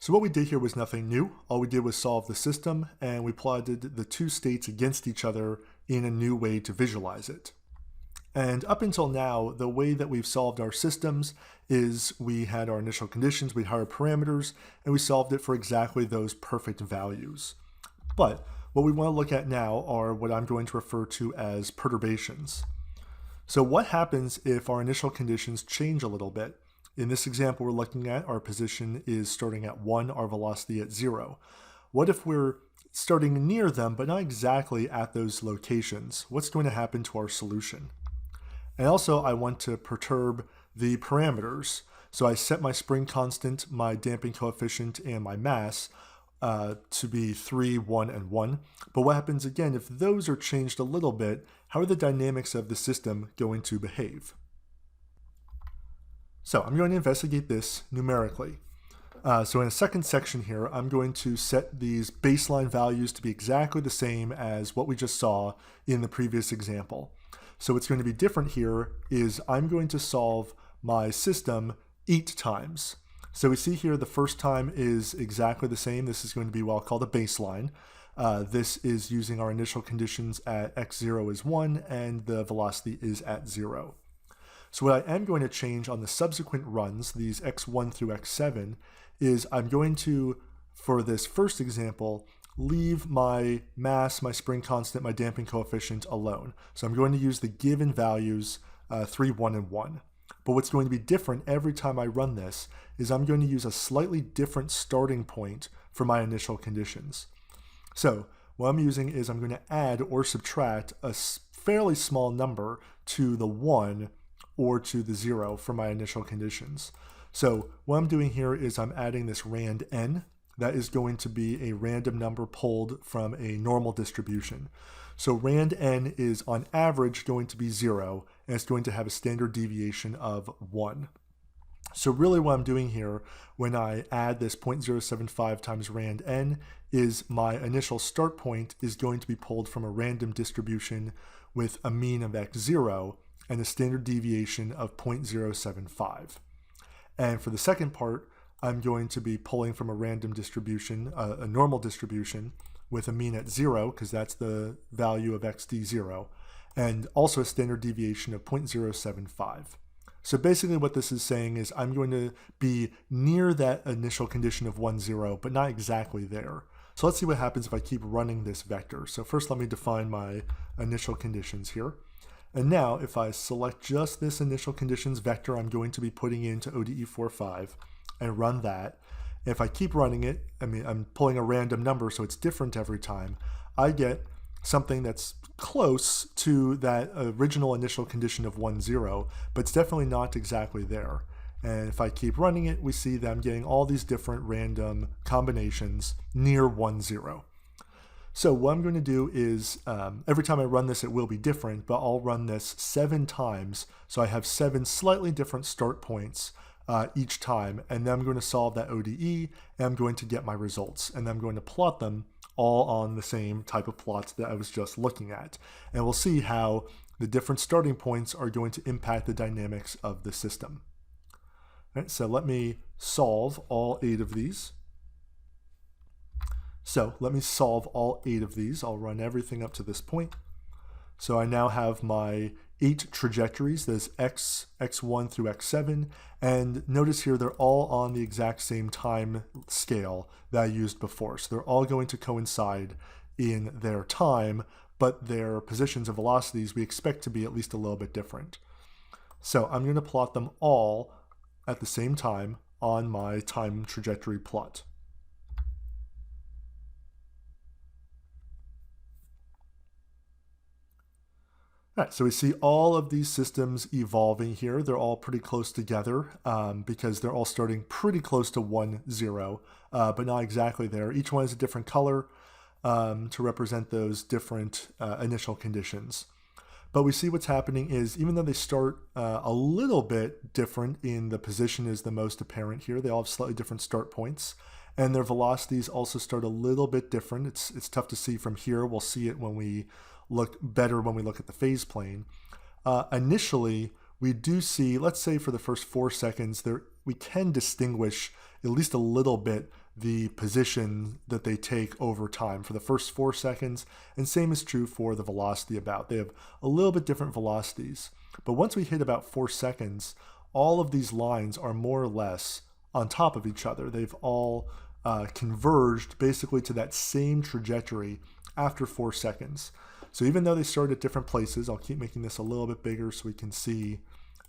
So what we did here was nothing new. All we did was solve the system, and we plotted the two states against each other in a new way to visualize it. And up until now, the way that we've solved our systems is we had our initial conditions, we had our parameters, and we solved it for exactly those perfect values. But what we want to look at now are what I'm going to refer to as perturbations. So what happens if our initial conditions change a little bit? In this example we're looking at, our position is starting at 1, our velocity at 0. What if we're starting near them, but not exactly at those locations? What's going to happen to our solution? And also I want to perturb the parameters. So I set my spring constant, my damping coefficient, and my mass to be 3, 1, and 1. But what happens again if those are changed a little bit? How are the dynamics of the system going to behave? So I'm going to investigate this numerically. So in a second section here, I'm going to set these baseline values to be exactly the same as what we just saw in the previous example. So what's going to be different here is I'm going to solve my system 8 times. So we see here the first time is exactly the same. This is going to be what I'll call the baseline. This is using our initial conditions at x0 is 1 and the velocity is at 0. So what I am going to change on the subsequent runs, these x1 through x7, is I'm going to, for this first example, leave my mass, my spring constant, my damping coefficient alone. So I'm going to use the given values 3, 1, and 1. But what's going to be different every time I run this is I'm going to use a slightly different starting point for my initial conditions. So what I'm using is I'm going to add or subtract a fairly small number to the 1 or to the 0 for my initial conditions. So what I'm doing here is I'm adding this rand n. That is going to be a random number pulled from a normal distribution. So rand n is on average going to be 0, and it's going to have a standard deviation of 1. So really what I'm doing here when I add this 0.075 times rand n is my initial start point is going to be pulled from a random distribution with a mean of x0 and a standard deviation of 0.075. And for the second part, I'm going to be pulling from a random distribution, a normal distribution, with a mean at 0, because that's the value of xd0, and also a standard deviation of 0.075. So basically what this is saying is I'm going to be near that initial condition of 1, 0, but not exactly there. So let's see what happens if I keep running this vector. So first let me define my initial conditions here. And now if I select just this initial conditions vector I'm going to be putting into ODE45 and run that, if I keep running it, I'm pulling a random number so it's different every time, I get something that's close to that original initial condition of 1, 0, but it's definitely not exactly there. And if I keep running it, we see that I'm getting all these different random combinations near 1, 0. So what I'm going to do is, every time I run this it will be different, but I'll run this 7 times, so I have 7 slightly different start points each time, and then I'm going to solve that ODE, and I'm going to get my results, and then I'm going to plot them all on the same type of plots that I was just looking at. And we'll see how the different starting points are going to impact the dynamics of the system. All right, so let me solve all 8 of these. So let me solve all 8 of these. I'll run everything up to this point. So I now have my 8 trajectories. There's x, x1 through x7. And notice here they're all on the exact same time scale that I used before. So they're all going to coincide in their time, but their positions and velocities we expect to be at least a little bit different. So I'm going to plot them all at the same time on my time trajectory plot. All right, so we see all of these systems evolving here. They're all pretty close together because they're all starting pretty close to 1, 0, but not exactly there. Each one has a different color to represent those different initial conditions. But we see what's happening is even though they start a little bit different in the position is the most apparent here, they all have slightly different start points, and their velocities also start a little bit different. It's tough to see from here. We'll see it when we look better when we look at the phase plane. Initially, we do see, let's say for the first 4 seconds, we can distinguish at least a little bit the position that they take over time for the first 4 seconds, and same is true for the velocity about. They have a little bit different velocities, but once we hit about 4 seconds, all of these lines are more or less on top of each other. They've all converged basically to that same trajectory after 4 seconds. So even though they start at different places, I'll keep making this a little bit bigger so we can see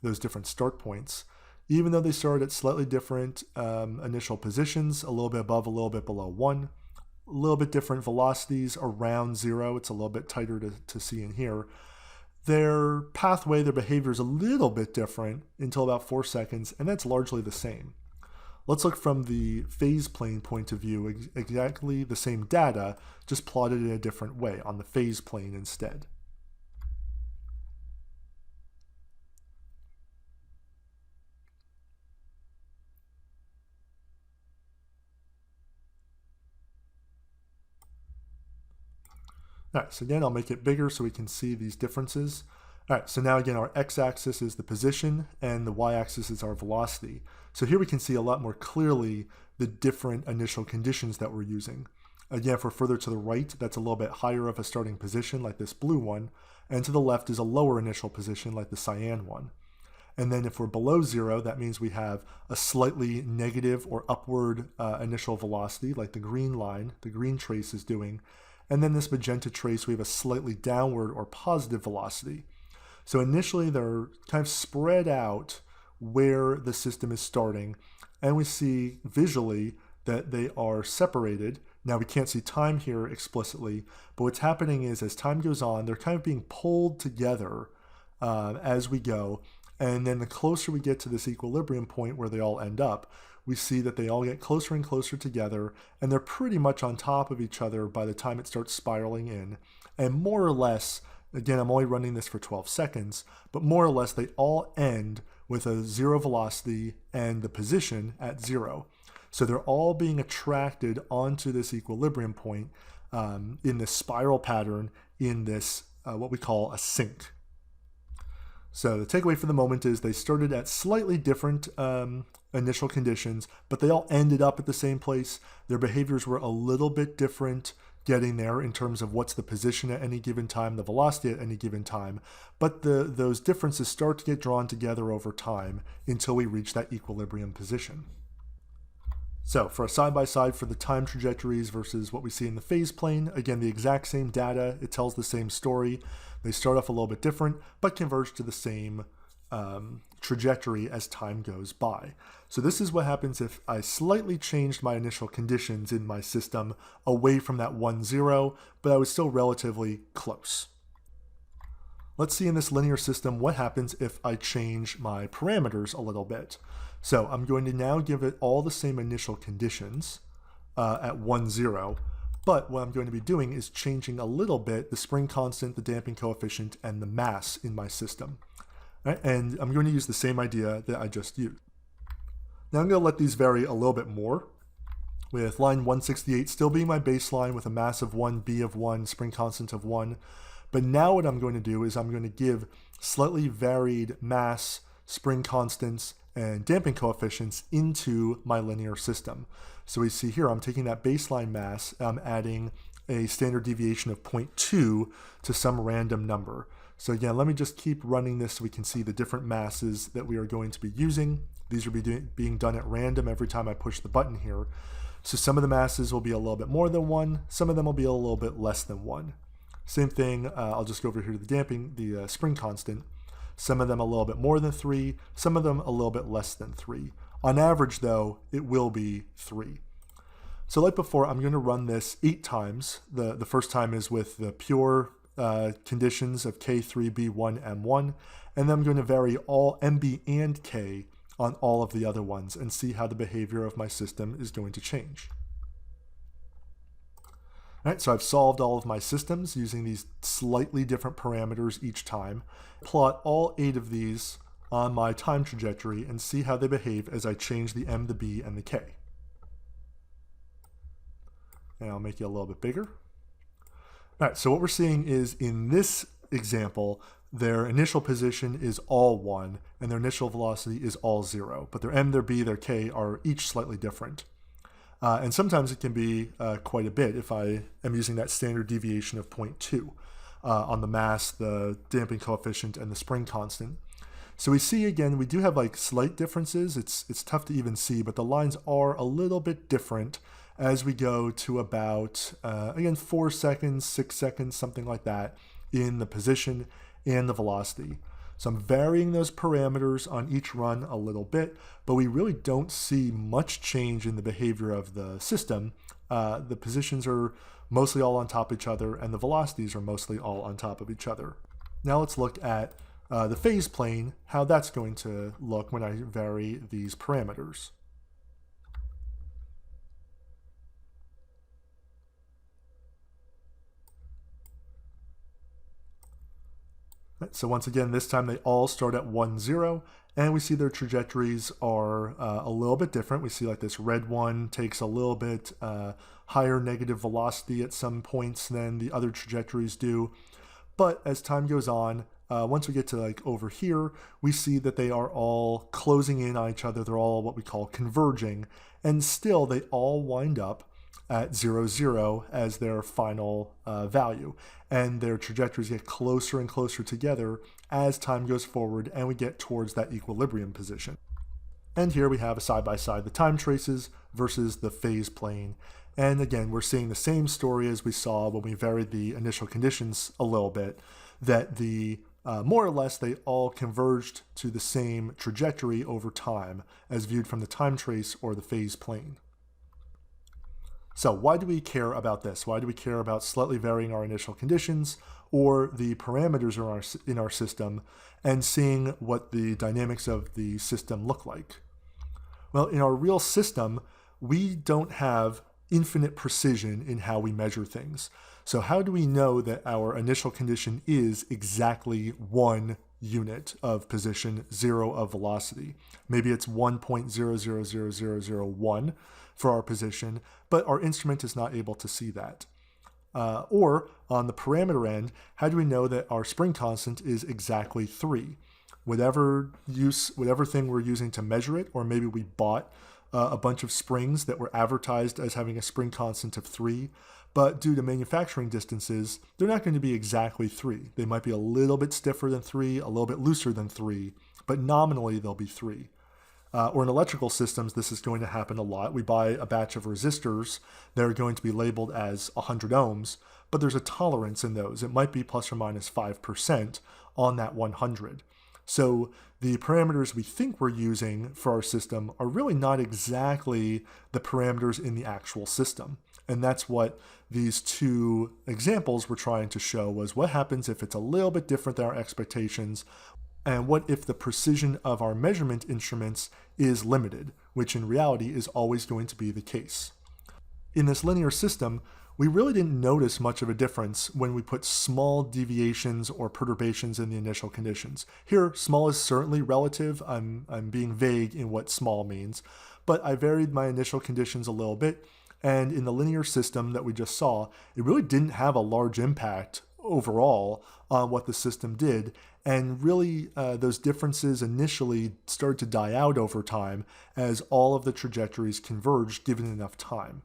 those different start points. Even though they start at slightly different initial positions, a little bit above, a little bit below 1, a little bit different velocities around 0, it's a little bit tighter to see in here, their pathway, their behavior is a little bit different until about 4 seconds, and that's largely the same. Let's look from the phase plane point of view, exactly the same data, just plotted in a different way, on the phase plane instead. All right, so again, I'll make it bigger so we can see these differences. All right, so now again, our x-axis is the position and the y-axis is our velocity. So here we can see a lot more clearly the different initial conditions that we're using. Again, if we're further to the right, that's a little bit higher of a starting position like this blue one, and to the left is a lower initial position like the cyan one. And then if we're below 0, that means we have a slightly negative or upward initial velocity like the green line, the green trace is doing. And then this magenta trace, we have a slightly downward or positive velocity. So initially they're kind of spread out where the system is starting, and we see visually that they are separated. Now we can't see time here explicitly, but what's happening is as time goes on, they're kind of being pulled together as we go, and then the closer we get to this equilibrium point where they all end up, we see that they all get closer and closer together, and they're pretty much on top of each other by the time it starts spiraling in. And more or less, again, I'm only running this for 12 seconds, but more or less they all end with a 0 velocity and the position at 0. So they're all being attracted onto this equilibrium point in this spiral pattern in this, what we call a sink. So the takeaway for the moment is they started at slightly different initial conditions, but they all ended up at the same place. Their behaviors were a little bit different getting there in terms of what's the position at any given time, the velocity at any given time, but those differences start to get drawn together over time until we reach that equilibrium position. So for a side-by-side for the time trajectories versus what we see in the phase plane, again, the exact same data, it tells the same story. They start off a little bit different, but converge to the same trajectory as time goes by. So this is what happens if I slightly changed my initial conditions in my system away from that 1, 0, but I was still relatively close. Let's see in this linear system what happens if I change my parameters a little bit. So I'm going to now give it all the same initial conditions at 1, 0, but what I'm going to be doing is changing a little bit the spring constant, the damping coefficient, and the mass in my system. Right? And I'm going to use the same idea that I just used. Now I'm going to let these vary a little bit more, with line 168 still being my baseline with a mass of 1, B of 1, spring constant of 1. But now what I'm going to do is I'm going to give slightly varied mass, spring constants, and damping coefficients into my linear system. So we see here I'm taking that baseline mass, I'm adding a standard deviation of 0.2 to some random number. So again, let me just keep running this so we can see the different masses that we are going to be using. These are being done at random every time I push the button here. So some of the masses will be a little bit more than 1, some of them will be a little bit less than 1. Same thing, I'll just go over here to the damping, the spring constant. Some of them a little bit more than 3, some of them a little bit less than 3. On average though, it will be 3. So like before, I'm going to run this 8 times. The first time is with the pure conditions of K3, B1, M1, and then I'm going to vary all MB and K on all of the other ones and see how the behavior of my system is going to change. All right, so I've solved all of my systems using these slightly different parameters each time. Plot all 8 of these on my time trajectory and see how they behave as I change the M, the B, and the K. And I'll make it a little bit bigger. All right, so what we're seeing is in this example, their initial position is all 1 and their initial velocity is all 0, but their M, their B, their K are each slightly different. And sometimes it can be quite a bit if I am using that standard deviation of 0.2 on the mass, the damping coefficient, and the spring constant. So we see again, we do have like slight differences. It's tough to even see, but the lines are a little bit different as we go to about, again, 4 seconds, 6 seconds, something like that in the position and the velocity. So I'm varying those parameters on each run a little bit, but we really don't see much change in the behavior of the system. The positions are mostly all on top of each other, and the velocities are mostly all on top of each other. Now let's look at the phase plane, how that's going to look when I vary these parameters. So once again, this time they all start at 1, 0, and we see their trajectories are a little bit different. We see like this red one takes a little bit higher negative velocity at some points than the other trajectories do. But as time goes on, once we get to like over here, we see that they are all closing in on each other. They're all what we call converging, and still they all wind up at 0, 0 as their final value. And their trajectories get closer and closer together as time goes forward and we get towards that equilibrium position. And here we have a side-by-side the time traces versus the phase plane. And again, we're seeing the same story as we saw when we varied the initial conditions a little bit, that the more or less they all converged to the same trajectory over time as viewed from the time trace or the phase plane. So why do we care about this? Why do we care about slightly varying our initial conditions or the parameters in our system and seeing what the dynamics of the system look like? Well, in our real system, we don't have infinite precision in how we measure things. So how do we know that our initial condition is exactly 1 unit of position, 0 of velocity? Maybe it's 1.000001 for our position, but our instrument is not able to see that. Or on the parameter end, how do we know that our spring constant is exactly 3? Whatever thing we're using to measure it, or maybe we bought a bunch of springs that were advertised as having a spring constant of 3, but due to manufacturing distances, they're not going to be exactly 3. They might be a little bit stiffer than 3, a little bit looser than 3, but nominally they'll be 3. Or in electrical systems, this is going to happen a lot. We buy a batch of resistors. They're going to be labeled as 100 ohms, but there's a tolerance in those. It might be plus or minus 5% on that 100. So the parameters we think we're using for our system are really not exactly the parameters in the actual system. And that's what these two examples were trying to show, was what happens if it's a little bit different than our expectations, and what if the precision of our measurement instruments is limited, which in reality is always going to be the case. In this linear system, we really didn't notice much of a difference when we put small deviations or perturbations in the initial conditions. Here, small is certainly relative. I'm being vague in what small means, but I varied my initial conditions a little bit, and in the linear system that we just saw, it really didn't have a large impact overall on what the system did, and really those differences initially started to die out over time as all of the trajectories converged given enough time.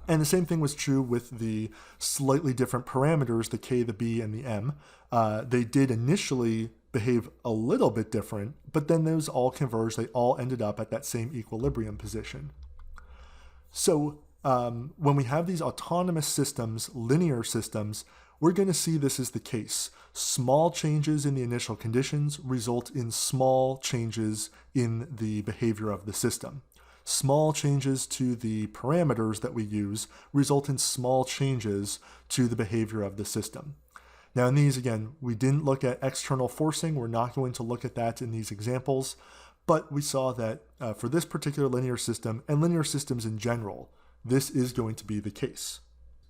And the same thing was true with the slightly different parameters, the K, the B, and the M. They did initially behave a little bit different, but then those all converged. They all ended up at that same equilibrium position. So when we have these autonomous systems, linear systems, we're going to see this is the case. Small changes in the initial conditions result in small changes in the behavior of the system. Small changes to the parameters that we use result in small changes to the behavior of the system. Now in these, again, we didn't look at external forcing. We're not going to look at that in these examples, but we saw that for this particular linear system and linear systems in general, this is going to be the case.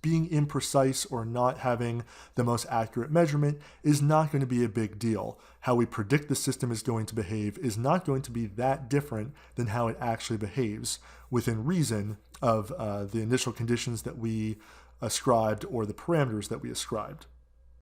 Being imprecise or not having the most accurate measurement is not going to be a big deal. How we predict the system is going to behave is not going to be that different than how it actually behaves within reason of the initial conditions that we ascribed or the parameters that we ascribed.